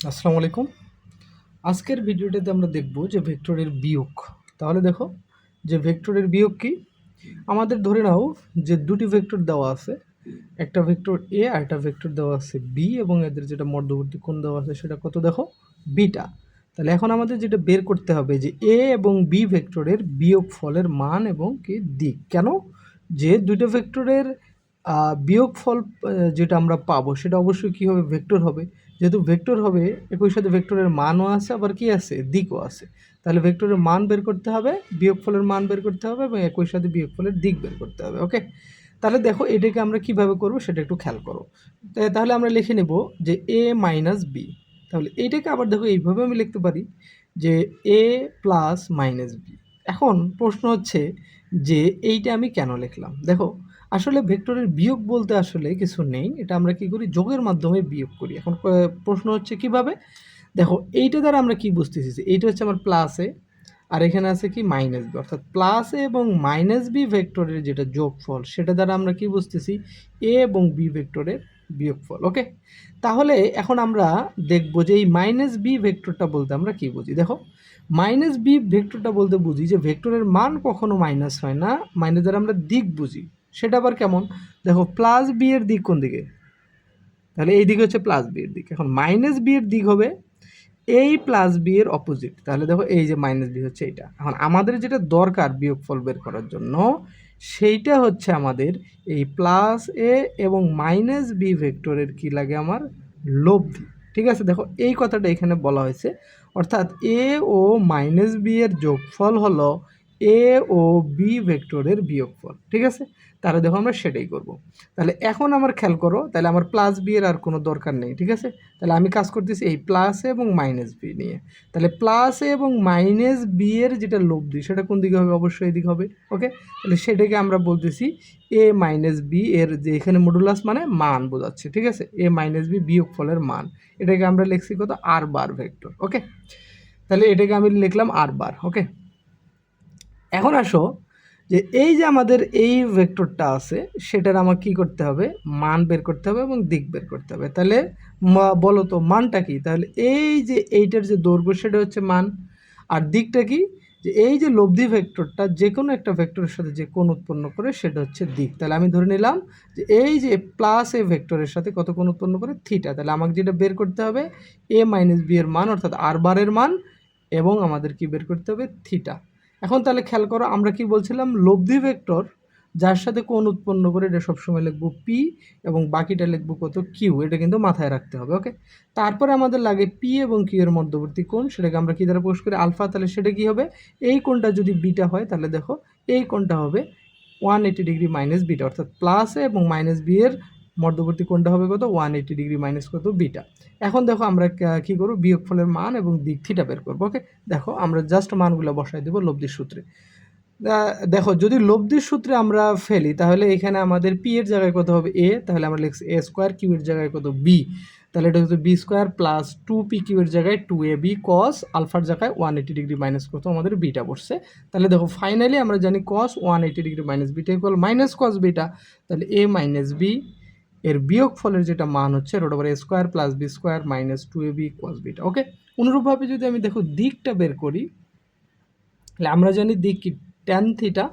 আসসালামু আলাইকুম। আজকের ভিডিওটাতে আমরা দেখব যে ভেক্টরের বিয়োগ। তাহলে দেখো যে ভেক্টরের বিয়োগ কি? আমাদের ধরে নাও যে দুটি ভেক্টর দেওয়া আছে, একটা ভেক্টর এ আর একটা ভেক্টর দেওয়া আছে বি, এবং এদের যেটা মধ্যবর্তী কোণ দেওয়া আছে সেটা কত দেখো, বিটা। তাহলে এখন আমাদের যেটা বের করতে হবে যে এ এবং বি ভেক্টরের বিয়োগফলের মান এবং কি দিক। কেন? যে দুটো ভেক্টরের বিয়োগফল যেটা আমরা পাবো সেটা অবশ্যই কী হবে, ভেক্টর হবে। যেহেতু ভেক্টর হবে, একই সাথে ভেক্টরের মানও আছে, আবার কি আছে, দিকও আছে। তাহলে ভেক্টরের মান বের করতে হবে, বিয়োগফলের মান বের করতে হবে, এবং একই সাথে বিয়োগফলের দিক বের করতে হবে। ওকে, তাহলে দেখো এটাকে আমরা কিভাবে করব সেটা একটু খেয়াল করো। তাহলে আমরা লিখে নেব যে এ মাইনাস বি। তাহলে এইটাকে আবার দেখো এইভাবে আমি লিখতে পারি যে এ প্লাস মাইনাস বি। এখন প্রশ্ন হচ্ছে যে এইটা আমি কেন লিখলাম। দেখো আসলে ভেক্টরের বিয়োগ বলতে আসলে কিছু নেই, এটা আমরা কি করি, যোগের মাধ্যমে বিয়োগ করি। এখন প্রশ্ন হচ্ছে কিভাবে। দেখো এইটা দ্বারা আমরা কি বুঝতেছি, এইটা হচ্ছে আমার প্লাস এ, আর এখানে আছে কি মাইনাস বি, অর্থাৎ প্লাস এ এবং মাইনাস বি ভেক্টরের যেটা যোগফল সেটা দ্বারা আমরা কি বুঝতেছি, এ এবং বি ভেক্টরের বিয়োগফল। ওকে, তাহলে এখন আমরা দেখব যে এই মাইনাস বি ভেক্টরটা বলতে আমরা কি বুঝি। দেখো মাইনাস বি ভেক্টরটা বলতে বুঝি যে ভেক্টরের মান কখনো মাইনাস হয় না, মাইনাস দ্বারা আমরা দিক বুঝি। সেটা আবার কেমন, দেখো প্লাস বি এর দিক কোন দিকে, তাহলে এই দিকে হচ্ছে প্লাস বি এর দিক। এখন মাইনাস বি এর দিক হবে এই প্লাস বি এর অপোজিট। তাহলে দেখো এই যে মাইনাস বি হচ্ছে এটা। এখন আমাদের যেটা দরকার বিয়োগফল বের করার জন্য, সেইটা হচ্ছে আমাদের এই প্লাস এ এবং মাইনাস বি ভেক্টরের কি লাগে, আমার লব্ধি। ঠিক আছে, দেখো এই কথাটা এখানে বলা হয়েছে, অর্থাৎ এ ও মাইনাস বি এর যোগফল হলো এ ও বি ভেক্টরের বিয়োগফল। ঠিক আছে, তাহলে দেখো আমরা সেটাই করব। তাহলে এখন আমার খেয়াল করো, তাহলে আমার প্লাস বি এর আর কোনো দরকার নেই। ঠিক আছে, তাহলে আমি কাজ করতেছি এই প্লাস এ এবং মাইনাস বি নিয়ে। তাহলে প্লাস এ এবং মাইনাস বি এর যেটা লব্ধি সেটা কোন দিকে হবে, অবশ্যই এদিকে হবে। ওকে, তাহলে সেটাকে আমরা বলতেছি এ মাইনাস বি এর, যে এখানে মডুলাস মানে মান বোঝাচ্ছে। ঠিক আছে, এ মাইনাস বি বিয়োগফলের মান, এটাকে আমরা লিখছি কত, আর বার ভেক্টর। ওকে, তাহলে এটাকে আমি লিখলাম আর বার। ওকে, এখন আসো যে এই যে আমাদের এই ভেক্টরটা আছে সেটার আমার কি করতে হবে, মান বের করতে হবে এবং দিক বের করতে হবে। তাহলে বলো তো মানটা কি, তাহলে এই যে এইটার যে দৈর্ঘ্য সেটা হচ্ছে মান, আর দিকটা কি, যে এই যে লব্ধি ভেক্টরটা যে কোনো একটা ভেক্টরের সাথে যে কোণ উৎপন্ন করে সেটা হচ্ছে দিক। তাহলে আমি ধরে নিলাম যে এই যে প্লাস এ ভেক্টরের সাথে কত কোণ উৎপন্ন করে, থিটা। তাহলে আমাকে যেটা বের করতে হবে এ মাইনাস বি এর মান, অর্থাৎ আর বারের মান, এবং আমাদের কি বের করতে হবে, থিটা। এখন তাহলে খেয়াল করো আমরা কি বলছিলাম, লব্ধি ভেক্টর যার সাথে কোণ উৎপন্ন করে এটা সবসময় লিখবো পি, এবং বাকিটা লিখবো কত, কিউ। এটা কিন্তু মাথায় রাখতে হবে। ওকে, তারপরে আমাদের লাগে পি এবং কিউ এর মধ্যবর্তী কোণ, সেটাকে আমরা কি দ্বারা প্রকাশ করি, আলফা। তাহলে সেটা কি হবে, এই কোণটা যদি বিটা হয় তাহলে দেখো এই কোণটা হবে 180 ডিগ্রি মাইনাস বিটা, অর্থাৎ প্লাস এ এবং মাইনাস বি এর মধ্যবর্তী কোণটা হবে কত, 180 ডিগ্রি মাইনাস কত, বিটা। এখন দেখো আমরা কি করবো, বিয়োগফলের মান এবং দিক থিটা বের করবো। ওকে, দেখো আমরা জাস্ট মানগুলো বসাই দেবো লব্ধির সূত্রে। দেখো যদি লব্ধির সূত্রে আমরা ফেলি তাহলে এখানে আমাদের পি এর জায়গায় কত হবে এ, তাহলে আমরা লিখছি এ স্কোয়ার, কিউ এর জায়গায় কত বি, তাহলে এটা হচ্ছে B square plus 2p Q এর জায়গায় 2ab কস আলফার জায়গায় 180 ডিগ্রি মাইনাস কত, আমাদের বিটা বসছে। তাহলে দেখো ফাইনালি আমরা জানি cos 180 degree minus beta equal minus cos beta. তাহলে এ মাইনাস বি এর বিয়োগ ফলের যেটা মান হচ্ছে root over a square plus b square minus 2ab cos beta. Okay, অনুরূপভাবে যদি আমি দেখো দিকটা বের করি, তাহলে আমরা জানি দিক কি, ট্যান থিটা।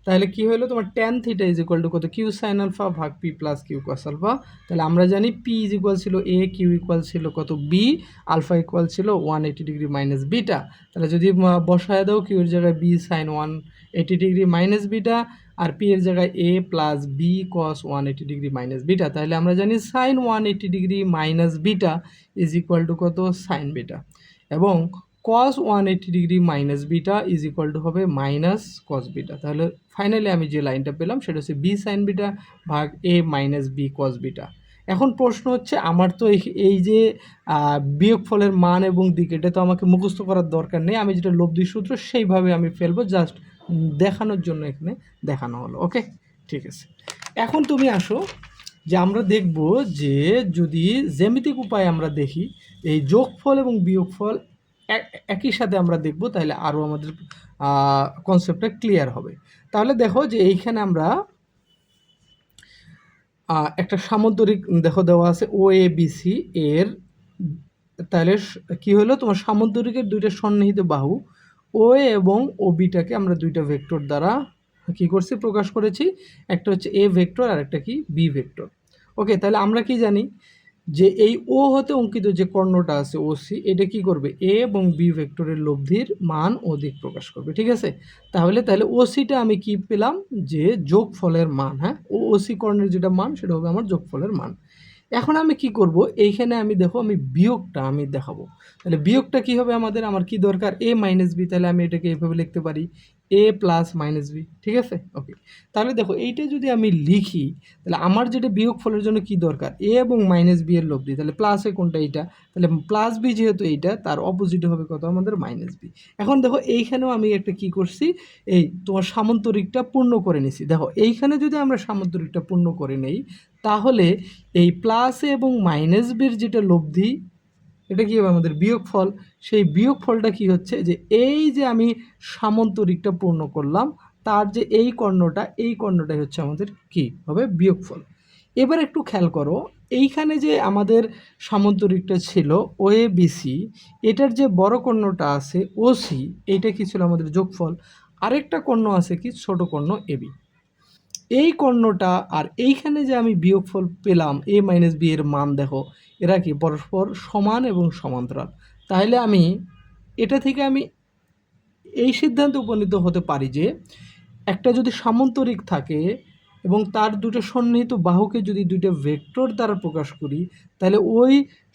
তাহলে কি হলো তোমার, tan theta is equal to কত, কিউ সাইন আলফা ভাগ P plus Q cos alpha. তাহলে আমরা জানি পি ইজ ইকুয়াল ছিল এ, কিউ ইকুয়াল ছিল কত বি, আলফা ইকুয়াল ছিল 180 ডিগ্রি মাইনাস বিটা। তাহলে যদি বসায় দাও, কিউ এর জায়গায় b sine 180 degree minus beta, আর পি এর জায়গায় a plus b cos 180 degree minus beta. তাহলে আমরা জানি sine 180 degree minus beta is equal to কত, সাইন বিটা, এবং cos 180 degree minus beta is equal to হবে মাইনাস কস বিটা। তাহলে ফাইনালি আমি যে লাইনটা পেলাম সেটা হচ্ছে বি সাইন বিটা ভাগ এ মাইনাস বি কস বিটা। এখন প্রশ্ন হচ্ছে আমার তো এই যে বিয়োগফলের মান এবং দিক, এটা তো আমাকে মুখস্থ করার দরকার নেই, আমি যেটা লব্ধি সূত্র সেইভাবে আমি ফেলবো, জাস্ট দেখানোর জন্য এখানে দেখানো হলো। ওকে, ঠিক আছে। এখন তুমি আসো যে আমরা দেখব যে যদি জ্যামিতিক উপায়ে আমরা দেখি এই যোগফল এবং বিয়োগফল একই সাথে আমরা দেখব, তাহলে আরও আমাদের কনসেপ্টটা ক্লিয়ার হবে। তাহলে দেখো যে এইখানে আমরা একটা সামন্তরিক দেখো দেওয়া আছে ও এ বি সি এর, তাহলে কি হলো, তোমার সামান্তরিকের দুইটা সন্নিহিত বাহু ও এবং ও বিটাকে আমরা দুইটা ভেক্টর দ্বারা কি করছি, প্রকাশ করেছি। একটা হচ্ছে এ ভেক্টর আর একটা কি বি ভেক্টর। ওকে, তাহলে আমরা কি জানি যে এই ও হতে অঙ্কিত যে কর্ণটা আছে ও সি, এটা কি করবে, এ এবং বি ভেক্টরের লব্ধির মান ও দিক প্রকাশ করবে। ঠিক আছে, তাহলে ও সিটা আমি কি পেলাম, যে যোগফলের মান। হ্যাঁ, ও সি কর্ণের যেটা মান সেটা হবে আমার যোগফলের মান। এখন আমি কি করব, এইখানে আমি দেখো আমি বিয়োগটা আমি দেখাবো। তাহলে বিয়োগটা কি হবে আমাদের, আমার কি দরকার, এ মাইনাস বি। তাহলে আমি এটাকে এভাবে লিখতে পারি, এ প্লাস মাইনাস বি। ঠিক আছে, ওকে। তাহলে দেখো এইটা যদি আমি লিখি, তাহলে আমার যেটা বিয়োগ ফলের জন্য কি দরকার, এ এবং মাইনাস বি এর লব্ধি। তাহলে প্লাসে কোনটা, এইটা। তাহলে প্লাস বি যেহেতু এইটা, তার অপোজিটে হবে কত, আমাদের মাইনাস বি। এখন দেখো এইখানেও আমি একটা কি করছি, এই তোমার সামান্তরিকটা পূর্ণ করে নিছি। দেখো এইখানে যদি আমরা সামান্তরিকটা পূর্ণ করে নেই, তাহলে এই প্লাস এবং মাইনাস বির যেটা লব্ধি, এটা কি হবে আমাদের বিয়োগফল। সেই বিয়োগফলটা কি হচ্ছে, যে এই যে আমি সামান্তরিকটা পূর্ণ করলাম, তার যে এই কর্ণটাই হচ্ছে আমাদের কি হবে, বিয়োগফল। এবার একটু খেয়াল করো, এইখানে যে আমাদের সামান্তরিকটা ছিল ও এ বিসি, এটার যে বড় কর্ণটা আছে ও সি, এইটা কি ছিল আমাদের যোগফল। আরেকটা কর্ণ আছে কি, ছোট কর্ণ এবি। এই কর্ণটা আর এইখানে যে আমি বিয়োগফল পেলাম এ মাইনাস বি এর মান, দেখো এরা কি পরস্পর সমান এবং সমান্তরাল। তাহলে আমি এটা থেকে আমি এই সিদ্ধান্তে উপনীত হতে পারি যে একটা যদি সামান্তরিক থাকে এবং তার দুটো সন্নিহিত বাহুকে যদি দুইটা ভেক্টর দ্বারা প্রকাশ করি, তাহলে ওই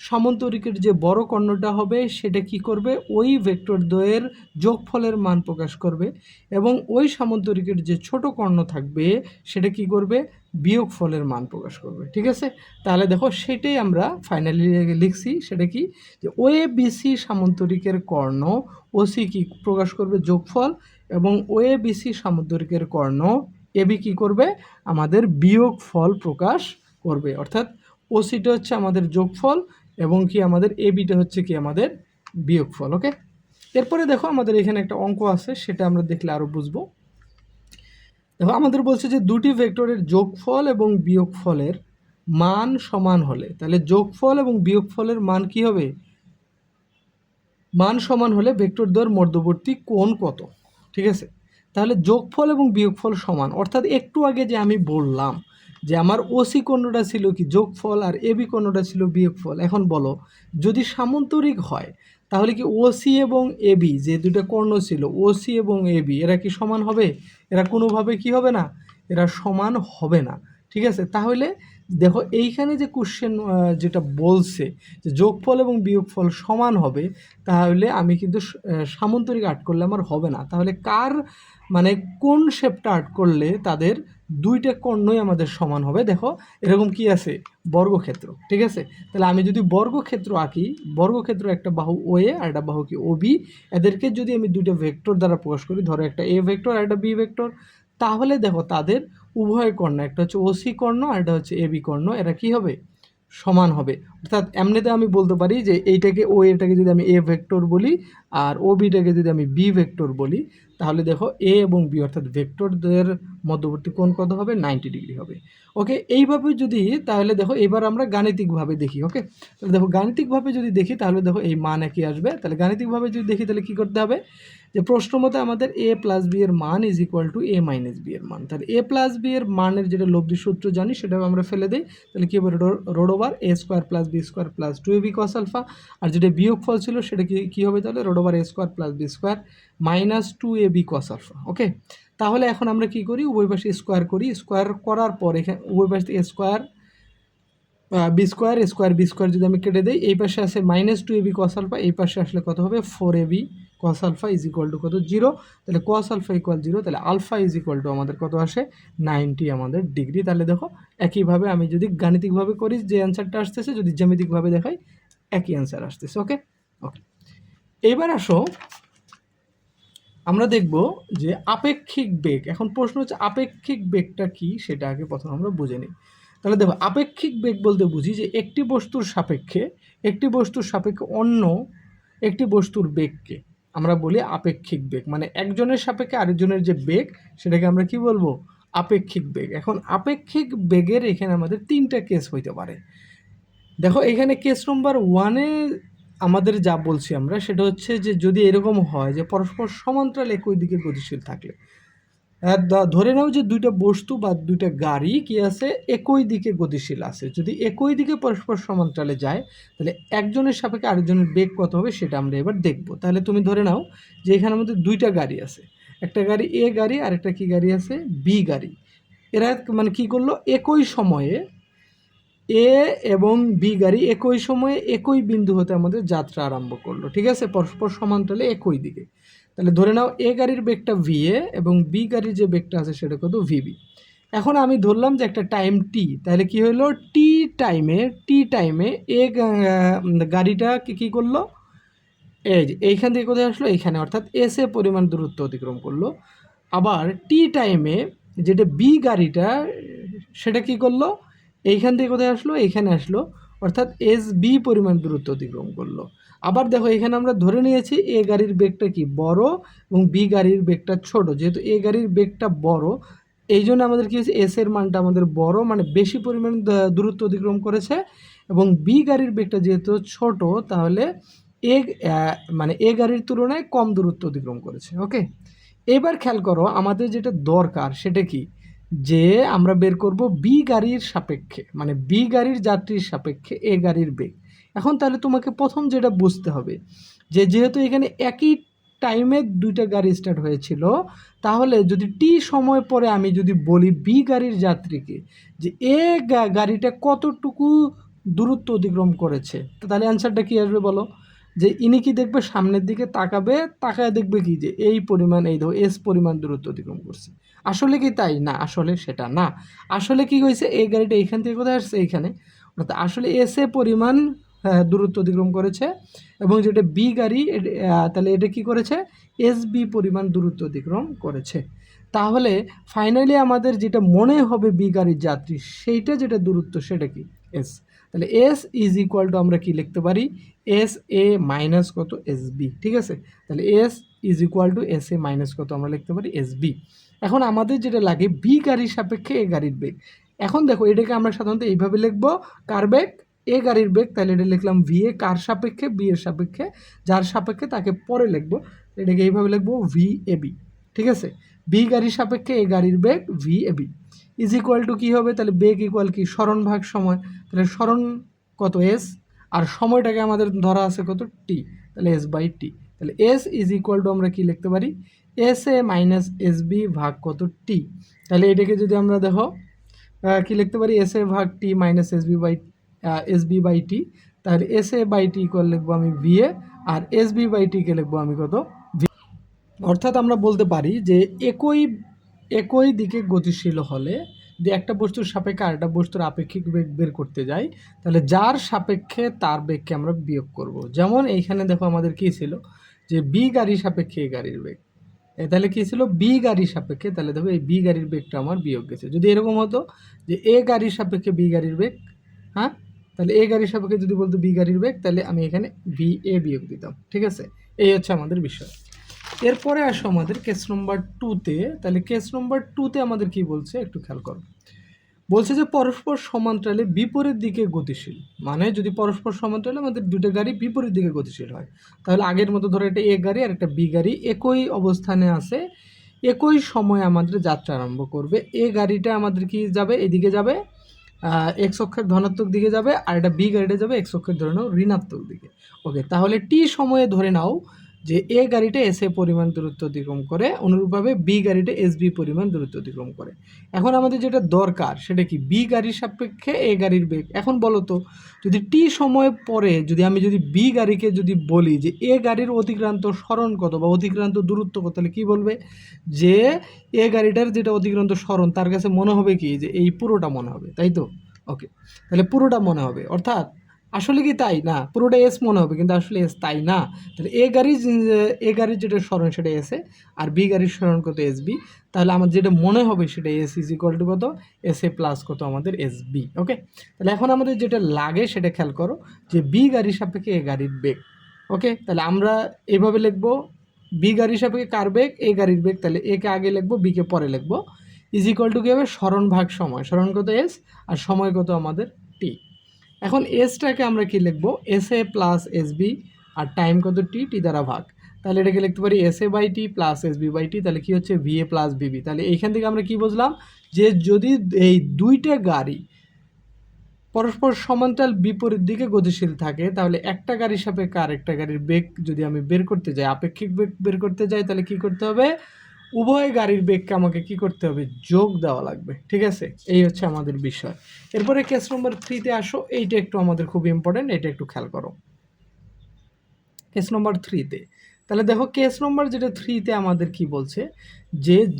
সামান্তরিকের যে বড় কর্ণটা হবে সেটা কি করবে, ওই ভেক্টর দ্বয়ের যোগফলের মান প্রকাশ করবে, এবং ওই সামান্তরিকের যে ছোট কর্ণ থাকবে সেটা কি করবে, বিয়োগফলের মান প্রকাশ করবে। ঠিক আছে, তাহলে দেখো সেটাই আমরা ফাইনালি লিখছি, সেটা কি, যে ও এ বিসি সামান্তরিকের কর্ণ ও সি কি প্রকাশ করবে, যোগফল, এবং ও এ বিসি সামান্তরিকের কর্ণ এবি কি করবে, আমাদের বিয়োগফল প্রকাশ করবে। অর্থাৎ ও সিটা হচ্ছে আমাদের যোগফল এবং কি আমাদের এবিটা হচ্ছে কি আমাদের বিয়োগফল। ওকে, এরপরে দেখো আমাদের এখানে একটা অঙ্ক আছে, সেটা আমরা দেখলে আরও বুঝবো। দেখো আমাদের বলছে যে দুটি ভেক্টরের যোগফল এবং বিয়োগফলের মান সমান হলে, তাহলে যোগফল এবং বিয়োগফলের মান কি হবে, মান সমান হলে ভেক্টর দ্বয়ের মধ্যবর্তী কোণ কত। ঠিক আছে, তাহলে যোগফল এবং বিয়োগফল সমান, অর্থাৎ একটু আগে যে আমি বললাম যে আমার ওসি কর্ণটা ছিল কি যোগফল আর এবি কর্ণটা ছিল বিয়োগফল। এখন বলো, যদি সামান্তরিক হয় তাহলে কি ওসি এবং এবি যে দুটো কর্ণ ছিল ওসি এবং এবি, এরা কি সমান হবে, এরা কোনোভাবে কি হবে না, এরা সমান হবে না। ঠিক আছে, তাহলে দেখো এইখানে যে কোশ্চেন যেটা বলছে যে যোগফল এবং বিয়োগফল সমান হবে, তাহলে আমি কিন্তু সামান্তরিক আর্ট করলে আমার হবে না। তাহলে কার মানে কোন শেপটা আর্ট করলে তাদের দুইটা কর্ণই আমাদের সমান হবে, দেখো এরকম কি আছে, বর্গক্ষেত্র। ঠিক আছে, তাহলে আমি যদি বর্গক্ষেত্র আঁকি, বর্গক্ষেত্র একটা বাহু ও এ আর একটা বাহু কি ও বি, এদেরকে যদি আমি দুইটা ভেক্টর দ্বারা প্রকাশ করি, ধরো একটা এ ভেক্টর আর একটা বি ভেক্টর, তাহলে দেখো তাদের উভয় কর্ণ, একটা হচ্ছে ওসি কর্ণ আর একটা হচ্ছে এবি কর্ণ, এরা কি হবে, সমান হবে। অর্থাৎ এমনিতে আমি বলতে পারি যে এইটাকে ও এটাকে যদি আমি এ ভেক্টর বলি আর ও বিটাকে যদি আমি বি ভেক্টর বলি, তাহলে দেখো এ এবং বি অর্থাৎ ভেক্টরদের মধ্যবর্তী কোণ কত হবে, 90 ডিগ্রি হবে। ওকে, এইভাবে যদি, তাহলে দেখো এবার আমরা গাণিতিকভাবে দেখি। ওকে, তাহলে দেখো গাণিতিকভাবে যদি দেখি তাহলে দেখো এই মান একই আসবে। তাহলে গাণিতিকভাবে যদি দেখি তাহলে কী করতে হবে, যে প্রশ্ন মতে আমাদের এ প্লাস বি এর মান is equal to A minus B এর মান। তাহলে এ প্লাস বি এর মানের যেটা লব্ধি সূত্র জানি সেটাও আমরা ফেলে দিই। তাহলে কী হবে, root over a square plus b square plus 2ab cos alpha. আর যেটা বিয়োগফল ছিল সেটা কী হবে, তাহলে root over a square plus b square minus 2ab cos alpha. Okay, তাহলে এখন আমরা কি করি, উভয় পাশে স্কোয়ার করি। স্কোয়ার করার পর এখানে উভয় পাশে square B square square B square যদি আমি কেটে দিই, এই পাশে আসে মাইনাস 2ab কস আলফা, এই পাশে আসলে কত হবে, 4ab cos alpha is equal to কত, 0। তাহলে কস আলফা ইকুয়াল 0, তাহলে আলফা ইজ ইকুয়াল টু আমাদের কত আসে, 90 আমাদের ডিগ্রি। তাহলে দেখো একইভাবে আমি যদি গাণিতিকভাবে করি যে অ্যান্সারটা আসতেছে, যদি জ্যামিতিকভাবে দেখাই একই অ্যান্সার আসতেছে। ওকে ওকে, এইবার আসো আমরা দেখব যে আপেক্ষিক বেগ। এখন প্রশ্ন হচ্ছে আপেক্ষিক বেগটা কি, সেটা আগে প্রথম আমরা বুঝে নিই। তাহলে দেখো আপেক্ষিক বেগ বলতে বুঝি যে একটি বস্তুর সাপেক্ষে অন্য একটি বস্তুর বেগকে আমরা বলি আপেক্ষিক বেগ। মানে একজনের সাপেক্ষে আরেকজনের যে বেগ সেটাকে আমরা কি বলবো, আপেক্ষিক বেগ। এখন আপেক্ষিক বেগের এখানে আমাদের তিনটা কেস হইতে পারে। দেখো এখানে কেস নম্বর 1-এ আমাদের যা বলছি আমরা সেটা হচ্ছে যে যদি এরকম হয় যে পরস্পর সমান্তরাল একই দিকে গতিশীল থাকলে, ধরে নাও যে দুইটা বস্তু বা দুইটা গাড়ি কি আছে একই দিকে গতিশীল আছে, যদি একই দিকে পরস্পর সমান্তরালে যায় তাহলে একজনের সাপেক্ষে আরেকজনের বেগ কত হবে সেটা আমরা এবার দেখব। তাহলে তুমি ধরে নাও যে এখানে আমাদের দুইটা গাড়ি আছে, একটা গাড়ি এ গাড়ি আর একটা কি গাড়ি আছে বি গাড়ি। এরা মানে কি করলো একই সময়ে এ এবং বি গাড়ি একই সময়ে একই বিন্দু হতে আমাদের যাত্রা আরম্ভ করলো, ঠিক আছে, পরস্পর সমান্তরালে একই দিকে। তাহলে ধরে নাও এ গাড়ির বেগটা ভি এ এবং বি গাড়ির যে বেগটা আছে সেটা কত ভিবি। এখন আমি ধরলাম যে একটা টাইম টি, তাহলে কি হলো টি টাইমে এ গাড়িটা কি করলো, এই যে এইখান থেকে কোথায় আসলো এইখানে, অর্থাৎ এস এ পরিমাণ দূরত্ব অতিক্রম করলো। আবার টি টাইমে যেটা বি গাড়িটা সেটা কি করলো, এইখান থেকে কোথায় আসলো এইখানে আসলো, অর্থাৎ এস বি পরিমাণ দূরত্ব অতিক্রম করলো। আবার দেখো এখানে আমরা ধরে নিয়েছি এ গাড়ির বেগটা কি বড় এবং বি গাড়ির বেগটা ছোট, যেহেতু এ গাড়ির বেগটা বড় এই জন্য আমাদের কি হয়েছে এস এর মানটা আমাদের বড় মানে বেশি পরিমাণ দূরত্ব অতিক্রম করেছে, এবং বি গাড়ির বেগটা যেহেতু ছোট তাহলে এ মানে এ গাড়ির তুলনায় কম দূরত্ব অতিক্রম করেছে। ওকে, এবার খেয়াল করো আমাদের যেটা দরকার সেটা কি, যে আমরা বের করব বি গাড়ির সাপেক্ষে মানে বি গাড়ির যাত্রীর সাপেক্ষে এ গাড়ির বেগ। এখন তাহলে তোমাকে প্রথম যেটা বুঝতে হবে যে যেহেতু এখানে একই টাইমে দুইটা গাড়ি স্টার্ট হয়েছিল, তাহলে যদি টি সময় পরে আমি যদি বলি বি গাড়ির যাত্রীকে যে এ গাড়িটা কতটুকু দূরত্ব অতিক্রম করেছে, তাহলে অ্যান্সারটা কী আসবে বলো, যে ইনি কি দেখবে সামনের দিকে তাকাবে, তাকায় দেখবে কি যে এই পরিমাণ এই ধরো এস পরিমাণ দূরত্ব অতিক্রম করছে। আসলে কি তাই না? আসলে সেটা না। আসলে কি হয়েছে এই গাড়িটা এইখান থেকে কোথায় আসছে এইখানে, অর্থাৎ আসলে এস এ পরিমাণ দূরত্ব অতিক্রম করেছে, এবং যেটা বি গাড়ি তাহলে এটা কি করেছে এস বি পরিমাণ দূরত্ব অতিক্রম করেছে। তাহলে ফাইনালি আমাদের যেটা মনে হবে বি গাড়ির যাত্রী সেইটা যেটা দূরত্ব সেটা কি এস। তাহলে এস ইজ ইকুয়াল টু আমরা কি লিখতে পারি এস এ মাইনাস কত এস বি, ঠিক আছে। তাহলে S is equal two S A minus কত আমরা লিখতে পারি এস বি। এখন আমাদের যেটা লাগে বি গাড়ির সাপেক্ষে এ গাড়ির বেগ। এখন দেখো এটাকে আমরা সাধারণত এইভাবে লিখবো, কার বেগ এ গাড়ির বেগ, তাহলে এটা লিখলাম ভি এ কার সাপেক্ষে বি এর সাপেক্ষে, যার সাপেক্ষে তাকে পরে লিখবো, এটাকে এইভাবে লিখবো ভি এ বি, ঠিক আছে। বি গাড়ির সাপেক্ষে এ গাড়ির বেগ v A B is equal to কী হবে, তাহলে বেগ ইকুয়াল কি স্মরণ ভাগ সময়, তাহলে স্মরণ কত এস আর সময়টাকে আমাদের ধরা আছে কত টি, তাহলে এস বাই টি। তাহলে এস ইজ ইকুয়াল টু আমরা কি লিখতে পারি S A minus S B ভাগ কত টি। তাহলে এটাকে যদি আমরা দেখো কি লিখতে পারি এস এ ভাগ T minus S B by টি, তাহলে S A by T equal লিখবো আমি ভি এ, আর এস বি বাই টিকে লিখবো আমি কত ভি। অর্থাৎ আমরা বলতে পারি যে একই দিকে গতিশীল হলে যে একটা বস্তুর সাপেক্ষে আরেকটা বস্তুর আপেক্ষিক বেগ বের করতে যাই, তাহলে যার সাপেক্ষে তার বেগকে আমরা বিয়োগ করব। যেমন এইখানে দেখো আমাদের কী ছিল যে বি গাড়ির সাপেক্ষে এ গাড়ির বেগ, তাহলে কী ছিল বি গাড়ির সাপেক্ষে, তাহলে দেখো এই বি গাড়ির বেগটা আমার বিয়োগ গেছে। যদি এরকম হতো যে এ গাড়ির সাপেক্ষে বি গাড়ির বেগ, হ্যাঁ, তাহলে এ গাড়ির সাপেক্ষে যদি বলতো বি গাড়ির বেগ, তাহলে আমি এখানে বি এ বিয়োগ দিতাম, ঠিক আছে। এই হচ্ছে আমাদের বিষয়। এরপরে আসো আমাদের কেস নম্বর 2-তে। তাহলে কেস নম্বর 2-তে আমাদের কি বলছে একটু খেয়াল করো, বলছে যে পরস্পর সমান্তরালে বিপরীত দিকে গতিশীল, মানে যদি পরস্পর সমান্তরালে আমাদের দুটো গাড়ি বিপরীত দিকে গতিশীল হয়, তাহলে আগের মতো ধরো একটা এ গাড়ি আর একটা বি গাড়ি একই অবস্থানে আছে, একই সময় আমাদের যাত্রা আরম্ভ করবে। এ গাড়িটা আমাদের কি যাবে এদিকে যাবে এক্স অক্ষের ধনাত্মক দিকে যাবে, আর এটা বি গাড়িটা যাবে এক্স অক্ষের ধরে নাও ঋণাত্মক দিকে। ওকে, তাহলে টি সময়ে ধরে নাও যে এ গাড়িটা এস এ পরিমাণ দূরত্ব অতিক্রম করে, অনুরূপভাবে বি গাড়িটা এস বি পরিমাণ দূরত্ব অতিক্রম করে। এখন আমাদের যেটা দরকার সেটা কি বি গাড়ির সাপেক্ষে এ গাড়ির বেগ। এখন বলো তো যদি টি সময় পরে আমি যদি বি গাড়িকে যদি বলি যে এ গাড়ির অতিক্রান্ত সরণ কত বা অতিক্রান্ত দূরত্ব কত, তাহলে কী বলবে যে এ গাড়িটার যেটা অতিক্রান্ত সরণ তার কাছে মনে হবে কি যে এই পুরোটা মনে হবে, তাই তো। ওকে, তাহলে পুরোটা মনে হবে, অর্থাৎ আসলে কি তাই না পুরোটা এস মনে হবে কিন্তু আসলে এস তাই না। তাহলে এ গাড়ির যেটা সরণ সেটা এসে, আর বি গাড়ির সরণ কত এস বি, তাহলে আমার যেটা মনে হবে সেটা এস ইজ ইকুয়াল টু কত এস এ প্লাস কত আমাদের এস বি। ওকে, তাহলে এখন আমাদের যেটা লাগে সেটা খেয়াল করো যে বি গাড়ির সাপেক্ষে এ গাড়ির বেগ। ওকে, তাহলে আমরা এভাবে লিখবো বি গাড়ির সাপেক্ষে কার বেগ এ গাড়ির বেগ, তাহলে একে আগে লিখবো বিকে পরে লিখবো, ইজ ইকুয়াল টু কী হবে স্মরণ ভাগ সময়, স্মরণ কত এস আর সময় কত আমাদের টি। এখন এসটাকে আমরা কি লিখবো, s a plus s b, আর টাইম কত টি, টি দ্বারা ভাগ। তাহলে এটাকে লিখতে পারি S A by t plus s B by টি, তাহলে কি হচ্ছে ভি এ প্লাস ভিবি। তাহলে এইখান থেকে আমরা কি বুঝলাম, যে যদি এই দুইটা গাড়ি পরস্পর সমান্তরাল বিপরীত দিকে গতিশীল থাকে, তাহলে একটা গাড়ির সাপেক্ষে আরেকটা গাড়ির বেগ যদি আমি বের করতে যাই, আপেক্ষিক বেগ বের করতে যাই, তাহলে কি করতে হবে, উভয় গাড়ির বেগকে আমাকে কি করতে হবে, যোগ দেওয়া লাগবে। ঠিক আছে, এই হচ্ছে আমাদের বিষয়। এরপরে কেস নম্বর 3-তে আসো, এইটা একটু আমাদের খুব ইম্পর্টেন্ট, এটা একটু খেয়াল করো। কেস নম্বর 3-তে, তাহলে দেখো কেস নম্বর যেটা 3-তে আমাদের কি বলছে,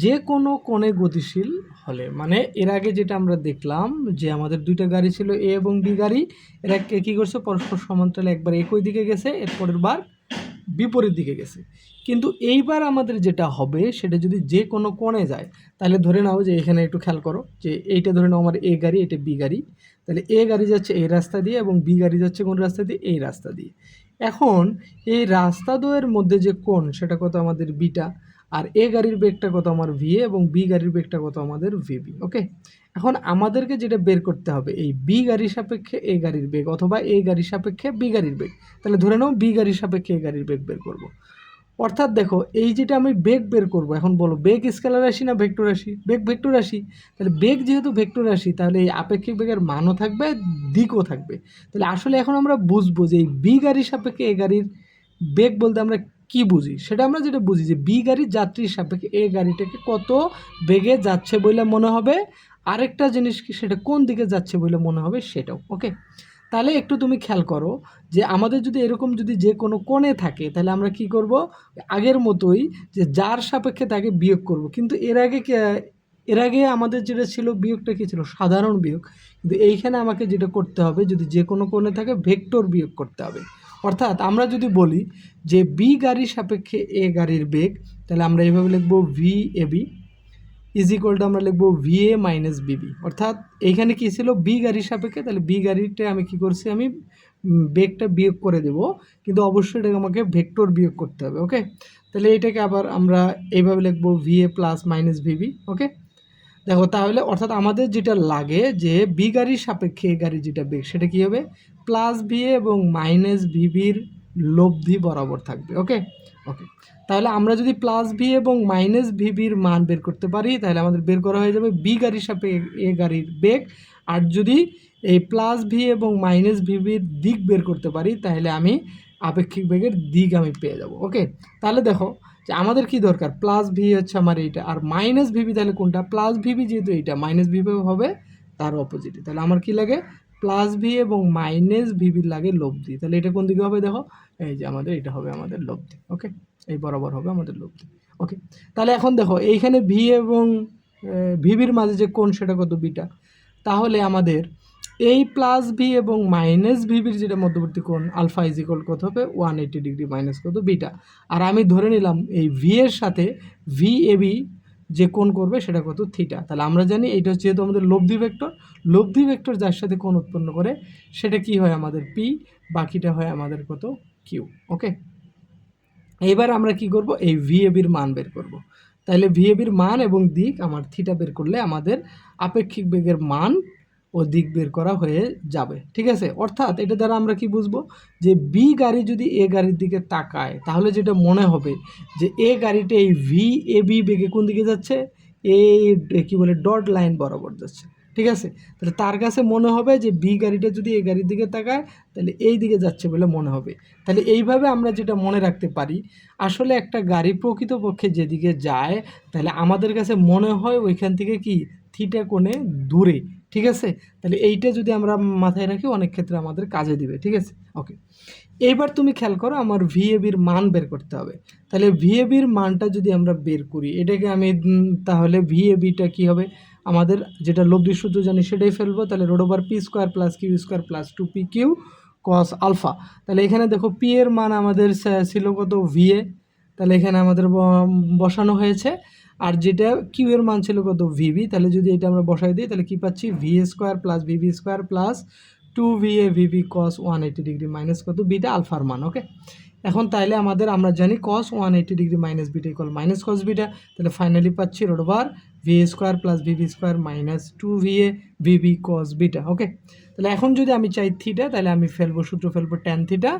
যে কোনো কোণে গতিশীল হলে, মানে এর আগে যেটা আমরা দেখলাম যে আমাদের দুইটা গাড়ি ছিল, এ এবং বি গাড়ি, এরা কি করছে, পরস্পর সমান্তরালে একবার একই দিকে গেছে, এরপরের বার বিপরীত দিকে গেছে। কিন্তু এইবার আমাদের যেটা হবে সেটা যদি যে কোনো কোণে যায়, তাহলে ধরে নাও যে এখানে একটু খেয়াল করো, যে এইটা ধরে নাও আমার এ গাড়ি, এটা বি গাড়ি, তাহলে এ গাড়ি যাচ্ছে এই রাস্তা দিয়ে এবং বি গাড়ি যাচ্ছে কোন রাস্তা দিয়ে, এই রাস্তা দিয়ে। এখন এই রাস্তা দ্বয়ের মধ্যে যে কোণ সেটা কত আমাদের বিটা, আর এ গাড়ির বেগটা কত আমার ভি এ এবং বি গাড়ির বেগটা কত আমাদের ভিবি। ওকে, এখন আমাদেরকে যেটা বের করতে হবে, এই বি গাড়ির সাপেক্ষে এ গাড়ির বেগ অথবা এ গাড়ির সাপেক্ষে বি গাড়ির বেগ। তাহলে ধরে নাও বি গাড়ির সাপেক্ষে এ গাড়ির বেগ বের করব। অর্থাৎ দেখো এই যেটা আমি বেগ বের করব, এখন বলো বেগ স্কেলার রাশি না ভেক্টর রাশি, বেগ ভেক্টর রাশি। তাহলে বেগ যেহেতু ভেক্টর রাশি, তাহলে এই আপেক্ষিক বেগের মানও থাকবে, দিকও থাকবে। তাহলে আসলে এখন আমরা বুঝবো যে এই বি গাড়ির সাপেক্ষে এ গাড়ির বেগ বলতে আমরা কি বুঝি, সেটা আমরা যেটা বুঝি যে বি গাড়ির যাত্রীর সাপেক্ষে এ গাড়িটাকে কত বেগে যাচ্ছে বলে মনে হবে, আরেকটা জিনিস কি সেটা কোন দিকে যাচ্ছে বলে মনে হবে সেটাও। ওকে, তাহলে একটু তুমি খেয়াল করো যে আমাদের যদি এরকম যদি যে কোনো কোণে থাকে, তাহলে আমরা কি করব, আগের মতোই যে যার সাপেক্ষে তাকে বিয়োগ করব। কিন্তু এর আগে আমাদের যেটা ছিল বিয়োগটা কি ছিল, সাধারণ বিয়োগ। কিন্তু এইখানে আমাকে যেটা করতে হবে, যদি যে কোনো কোণে থাকে ভেক্টর বিয়োগ করতে হবে। অর্থাৎ আমরা যদি বলি যে বি গাড়ির সাপেক্ষে এ গাড়ির বেগ, তাহলে আমরা এইভাবে লিখবো V A B is equal to আমরা লিখবো ভি এ মাইনাস বিবি। অর্থাৎ এইখানে কী ছিল, বি গাড়ির সাপেক্ষে, তাহলে বি গাড়িটা আমি কি করছি, আমি বেগটা বিয়োগ করে দেব, কিন্তু অবশ্যই এটাকে আমাকে ভেক্টর বিয়োগ করতে হবে। ওকে, তাহলে এটাকে আবার আমরা এইভাবে লিখবো V a plus minus v b. Okay, দেখো তাহলে অর্থাৎ আমাদের যেটা লাগে যে বি গাড়ির সাপেক্ষে এ গাড়ির যেটা বেগ সেটা কী হবে, প্লাস ভি এ এবং মাইনাস ভিবির লব্ধি বরাবর থাকবে। ওকে ওকে, তাহলে আমরা যদি প্লাস ভি এবং মাইনাস ভিবির মান বের করতে পারি, তাহলে আমাদের বের করা হয়ে যাবে বি গাড়ির সাপেক্ষে এ গাড়ির বেগ। আর যদি এই প্লাস ভি এবং মাইনাস ভিবির দিক বের করতে পারি, তাহলে আমি আপেক্ষিক বেগের দিক আমি পেয়ে যাব। ওকে, তাহলে দেখো যে আমাদের কি দরকার, প্লাস ভি হচ্ছে আমার এইটা, আর মাইনাস ভিবি তাহলে কোনটা, প্লাস ভিবি যেহেতু এইটা, মাইনাস ভিবি হবে তার অপোজিটে। তাহলে আমার কি লাগে, প্লাস ভি এবং মাইনাস ভিবির লাগে লব্ধি। তাহলে এটা কোন দিকে হবে, দেখো এই যে আমাদের এটা হবে আমাদের লব্ধি। ওকে, এই বরাবর হবে আমাদের লব্ধি। ওকে, তাহলে এখন দেখো এইখানে ভি এবং ভিবির মাঝে যে কোণ সেটা কত, বিটা। তাহলে আমাদের এই প্লাস ভি এবং মাইনাস ভিবির যেটা মধ্যবর্তী কোণ আলফা ইজ ইকুয়াল কত হবে, 180 ডিগ্রি মাইনাস কত, বিটা। আর আমি ধরে নিলাম এই ভি এর সাথে ভি এ বি যে কোণ করবে সেটা কত, থিটা। তাহলে আমরা জানি এইটা হচ্ছে যেহেতু আমাদের লব্ধি ভেক্টর যার সাথে কোণ উৎপন্ন করে সেটা কি হয় আমাদের পি, বাকিটা হয় আমাদের কত, কিউ। ওকে, এইবার আমরা কি করব, এই ভি এ বির মান বের করব। তাহলে ভি এ বির মান এবং দিক আমার থিটা বের করলে আমাদের আপেক্ষিক বেগের মান ও দিক বের করা হয়ে যাবে। ঠিক আছে, অর্থাৎ এটা দ্বারা আমরা কি বুঝবো, যে বি গাড়ি যদি এ গাড়ির দিকে তাকায়, তাহলে যেটা মনে হবে যে এ গাড়িটা এই ভি এ বি বেগে কোন দিকে যাচ্ছে, এই কি বলে ডট লাইন বরাবর যাচ্ছে। ঠিক আছে, তাহলে তার কাছে মনে হবে যে বি গাড়িটা যদি এই গাড়ির দিকে তাকায়, তাহলে এই দিকে যাচ্ছে বলে মনে হবে। তাহলে এইভাবে আমরা যেটা মনে রাখতে পারি, আসলে একটা গাড়ি প্রকৃতপক্ষে যেদিকে যায়, তাহলে আমাদের কাছে মনে হয় ওইখান থেকে কি থিটা কোণে দূরে। ঠিক আছে, তাহলে এইটা যদি আমরা মাথায় রাখি, অনেক ক্ষেত্রে আমাদের কাজে দিবে। ঠিক আছে, ওকে, এইবার তুমি খেয়াল করো, আমার ভিএবির মান বের করতে হবে। তাহলে ভিএবির মানটা যদি আমরা বের করি, এটাকে আমি তাহলে ভিএবিটা কি হবে, আমাদের যেটা লব্ধি সূত্র জানি সেটাই ফেলবো। তাহলে root over P square plus Q square plus 2p Q cos alpha. তাহলে এখানে দেখো পি এর মান আমাদের ছিল কত, ভিএ, তাহলে এখানে আমাদের বসানো হয়েছে। আর যেটা কিউ এর মান ছিল কত, ভিবি। তাহলে যদি এটা আমরা বসাই দিই, তাহলে কি পাচ্ছি, v square plus v b square plus 2va v b cos 180 degree minus কত, বিটা আলফার মান। ওকে, এখন তাইলে আমরা জানি cos 180 degree minus beta equal minus cos beta. তাহলে ফাইনালি পাচ্ছি root over v square plus v b square minus 2VA v b cos beta. Okay, তাহলে এখন যদি আমি চাই থিটা, তাহলে আমি সূত্র ফেলবো ট্যান থিটা।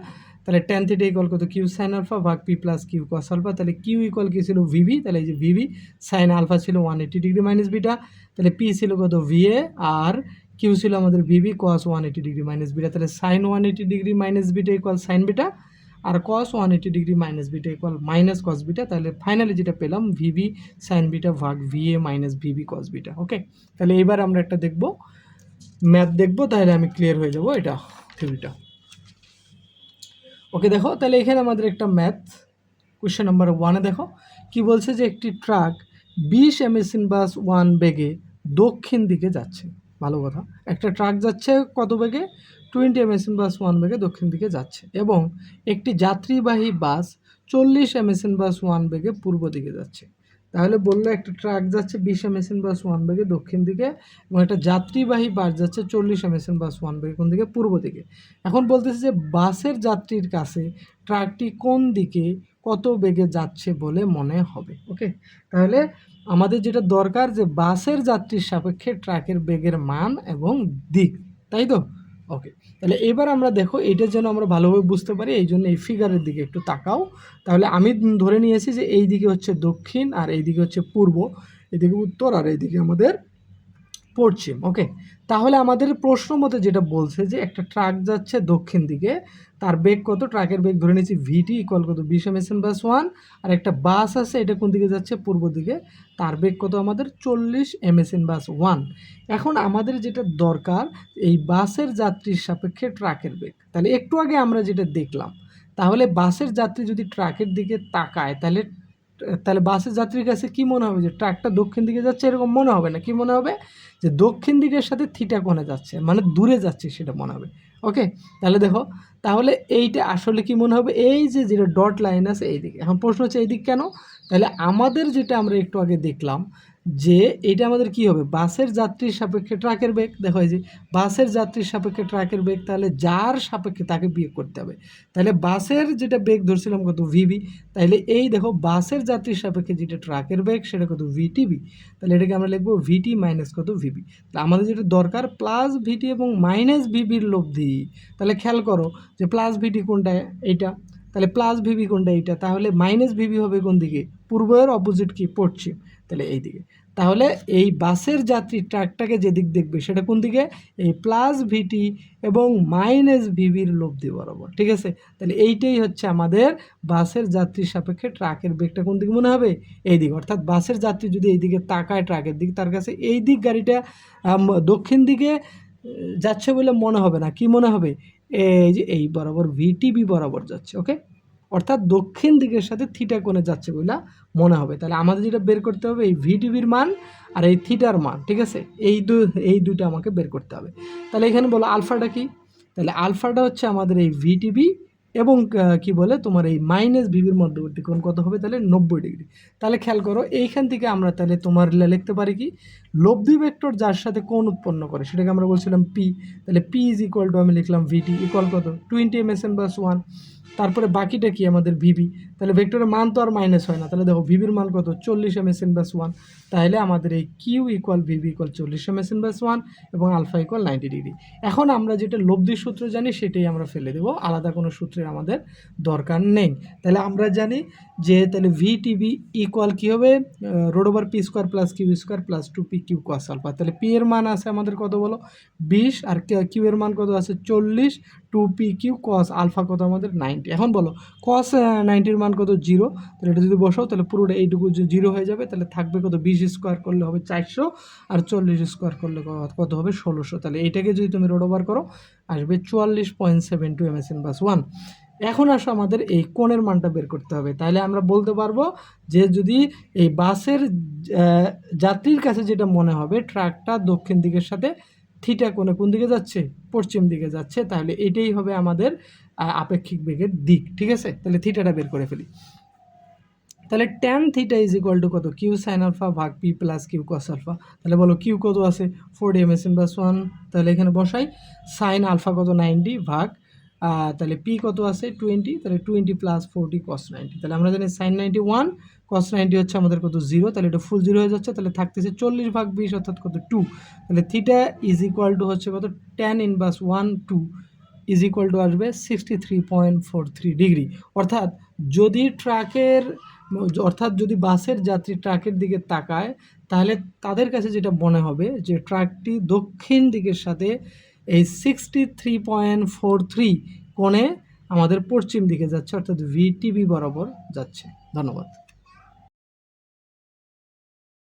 তাহলে ট্যান থিটা ইকুয়াল কত কিউ সাইন আলফা ভাগ P plus Q cos alpha. তাহলে কিউ ইকুয়াল কি ছিল ভিভি, তাহলে এই যে ভিভি সাইন আলফা ছিল 180 ডিগ্রি মাইনাস বিটা, তাহলে পি ছিল কত ভিএ, আর কিউ ছিল আমাদের v b cos 180 degree minus beta. তাহলে sine 180 degree minus beta equal sine beta, আর cos 180 degree minus beta equal minus cos beta. তাহলে ফাইনালি যেটা পেলাম ভিভি সাইন বিটা ভাগ v a minus v b cos beta. Okay, তাহলে এবার আমরা একটা দেখব, ম্যাথ দেখবো, তাহলে আমি ক্লিয়ার হয়ে যাব এটা থিওরিটা। ওকে, দেখো তাহলে এখানে আমাদের একটা ম্যাথ কোয়েশ্চেন নাম্বার 1-এ দেখো কি বলছে যে একটি ট্রাক 20 ms/1 বেগে দক্ষিণ দিকে যাচ্ছে। ভালো কথা, একটা ট্রাক যাচ্ছে কত বেগে, 20 ms/1 বেগে দক্ষিণ দিকে যাচ্ছে, এবং একটি যাত্রীবাহী বাস 40 ms/1 বেগে পূর্ব দিকে যাচ্ছে। তাহলে বললো একটা ট্রাক যাচ্ছে 20 ms/1 বেগে দক্ষিণ দিকে, এবং একটা যাত্রীবাহী বাস যাচ্ছে 40 ms/1 বেগে কোন দিকে, পূর্ব দিকে। এখন বলতেছে যে বাসের যাত্রীর কাছে ট্রাকটি কোন দিকে কত বেগে যাচ্ছে বলে মনে হবে। ওকে, তাহলে আমাদের যেটা দরকার যে বাসের যাত্রীর সাপেক্ষে ট্রাকের বেগের মান এবং দিক, তাই তো। ওকে, তাহলে এবার আমরা দেখো এইটার জন্য আমরা ভালোভাবে বুঝতে পারি, এই জন্য এই ফিগারের দিকে একটু তাকাও। তাহলে আমি ধরে নিয়েছি যে এই দিকে হচ্ছে দক্ষিণ, আর এই দিকে হচ্ছে পূর্ব, এদিকে উত্তর, আর এইদিকে আমাদের পশ্চিম। ওকে, তাহলে আমাদের প্রশ্ন মতে যেটা বলছে যে একটা ট্রাক যাচ্ছে দক্ষিণ দিকে, তার বেগ কত, ট্রাকের বেগ ধরে নিয়েছি ভিটি ইকুয়াল কত 20 ms/1, আর একটা বাস আছে এটা কোন দিকে যাচ্ছে, পূর্ব দিকে, তার বেগ কত আমাদের 40 ms/1। এখন আমাদের যেটা দরকার এই বাসের যাত্রীর সাপেক্ষে ট্রাকের বেগ। তাহলে একটু আগে আমরা যেটা দেখলাম, তাহলে বাসের যাত্রী যদি ট্রাকের দিকে তাকায়, তাহলে বাসের যাত্রীর কাছে কি মনে হবে, যে ট্রাকটা দক্ষিণ দিকে যাচ্ছে এরকম মনে হবে না, কি মনে হবে, যে দক্ষিণ দিকের সাথে থিটা কোণে যাচ্ছে, মানে দূরে যাচ্ছে সেটা মনে হবে। ওকে, তাহলে দেখো, তাহলে এইটা আসলে কি মনে হবে, এই যে যেটা ডট লাইন আছে এই দিকে। এখন প্রশ্ন হচ্ছে এই দিক কেন, তাহলে আমাদের যেটা আমরা একটু আগে দেখলাম যে এটা আমাদের কি হবে, বাসের যাত্রীর সাপেক্ষে ট্রাকের বেগ। দেখো এই যে বাসের যাত্রীর সাপেক্ষে ট্রাকের বেগ, তাহলে যার সাপেক্ষে তাকে বিয়োগ করতে হবে। তাহলে বাসের যেটা বেগ ধরছিলাম কত ভিবি, তাহলে এই দেখো বাসের যাত্রীর সাপেক্ষে যেটা ট্রাকের বেগ সেটা কত ভিটিবি। তাহলে এটাকে আমরা লিখবো ভিটি মাইনাস কত ভিবি। তাহলে আমাদের যেটা দরকার প্লাস ভিটি এবং মাইনাস ভিবির লব্ধি। তাহলে খেয়াল করো যে প্লাস ভিটি কোনটা, এইটা, তাহলে প্লাস ভিবি কোনটা, এইটা, তাহলে মাইনাস ভিবি হবে কোন দিকে, পূর্বের অপোজিট কি, পশ্চিম, তাহলে এই দিকে। তাহলে এই বাসের যাত্রী ট্রাকটাকে যেদিক দেখবে সেটা কোন দিকে, এই প্লাস ভিটি এবং মাইনাস ভিবির লব্ধি বরাবর। ঠিক আছে, তাহলে এইটাই হচ্ছে আমাদের বাসের যাত্রীর সাপেক্ষে ট্রাকের বেগটা কোন দিকে মনে হবে, এই দিকে। অর্থাৎ বাসের যাত্রী যদি এই দিকে তাকায় ট্রাকের দিক, তার কাছে এই দিক গাড়িটা দক্ষিণ দিকে যাচ্ছে বলে মনে হবে না, কি মনে হবে, এই যে এই বরাবর ভিটিবি বরাবর যাচ্ছে। ওকে, অর্থাৎ দক্ষিণ দিকের সাথে থিটা কোণে যাচ্ছে বলে মনে হবে। তাহলে আমাদের যেটা বের করতে হবে এই ভিটিবির মান আর এই থিটার মান। ঠিক আছে, এই দুটো আমাকে বের করতে হবে। তাহলে এখানে বলো আলফাটা কি, তাহলে আলফাটা হচ্ছে আমাদের এই ভিটিবি এবং কি বলে তোমার এই মাইনাস ভিবির মধ্যবর্তী কোণ কত হবে, তাহলে 90 ডিগ্রি। তাহলে খেয়াল করো এইখান থেকে আমরা তাহলে তোমার লিখতে পারি কি, লব্ধি ভেক্টর যার সাথে কোণ উৎপন্ন করে সেটাকে আমরা বলছিলাম পি। তাহলে পি ইজ ইকুয়াল টু আমি লিখলাম ভিটি ইকুয়াল কত 20 ms/1, তারপরে বাকিটা কি আমাদের ভিবি। তাহলে ভেক্টরের মান তো আর মাইনাস হয় না, তাহলে দেখো ভিবির মান কত 40 ms/1। তাহলে আমাদের এই Q equal VB equal 40 ms/1 এবং আলফা ইকুয়াল 90 ডিগ্রি। এখন আমরা যেটা লব্ধি সূত্র জানি সেটাই আমরা ফেলে দেবো, আলাদা কোনো সূত্রের আমাদের দরকার নেই। তাহলে আমরা জানি যে তাহলে ভিটিবি ইকুয়াল কী হবে, root over P square plus Q square plus 2p Q cos alpha. তাহলে পি এর মান আছে আমাদের কত বলো 20, আর কিউ এর মান কত আছে 40, 2p কিউ কস আলফা কত আমাদের 90। এখন বলো কস 90-র মান কত 0, তাহলে এটা যদি বসাও তাহলে পুরোটা এইটুকু 0 হয়ে যাবে। তাহলে থাকবে কত 20 স্কোয়ার করলে হবে 400, আর 40 স্কোয়ার করলে কত হবে 1600। তাহলে এইটাকে যদি তুমি রোড ওভার করো আসবে 44.72 ms/1। এখন আসো আমাদের এই কোণের মানটা বের করতে হবে। তাহলে আমরা বলতে পারবো যে যদি এই বাসের যাত্রীর কাছে যেটা মনে হবে ট্রাকটা দক্ষিণ দিকের সাথে থিটা কোণে কোন দিকে যাচ্ছে, পশ্চিম দিকে যাচ্ছে, তাহলে এটাই হবে আমাদের আপেক্ষিক বেগের দিক। ঠিক আছে, তাহলে থিটাটা বের করে ফেলি। তাহলে tan theta is equal to কত, কিউ সাইন আলফা ভাগ P plus Q cos alpha. তাহলে বলো কিউ কত আছে 40 ms/1, তাহলে এখানে বসাই সাইন আলফা কত 90 ভাগ তাহলে পি কত আছে 20, তাহলে 20 প্লাস 40 cos 90, তাহলে আমরা জানি sin 91 cos 90 হচ্ছে আমাদের কত 0, তাহলে এটা ফুল 0 হয়ে যাচ্ছে, তাহলে থাকতেছে 40/20 অর্থাৎ কত 2, তাহলে থিটা ইজ ইকুয়াল টু হচ্ছে কত tan inverse 1 2 is equal two আসবে 63.43 ডিগ্রি। অর্থাৎ যদি যদি বাসের যাত্রী ট্রাকের দিকে তাকায় তাহলে তাদের কাছে যেটা মনে হবে যে ট্রাকটি দক্ষিণ দিকের সাথে এই 63.43 কোণে আমাদের পশ্চিম দিকে যাচ্ছে, অর্থাৎ ভিটিভি বরাবর যাচ্ছে। ধন্যবাদ।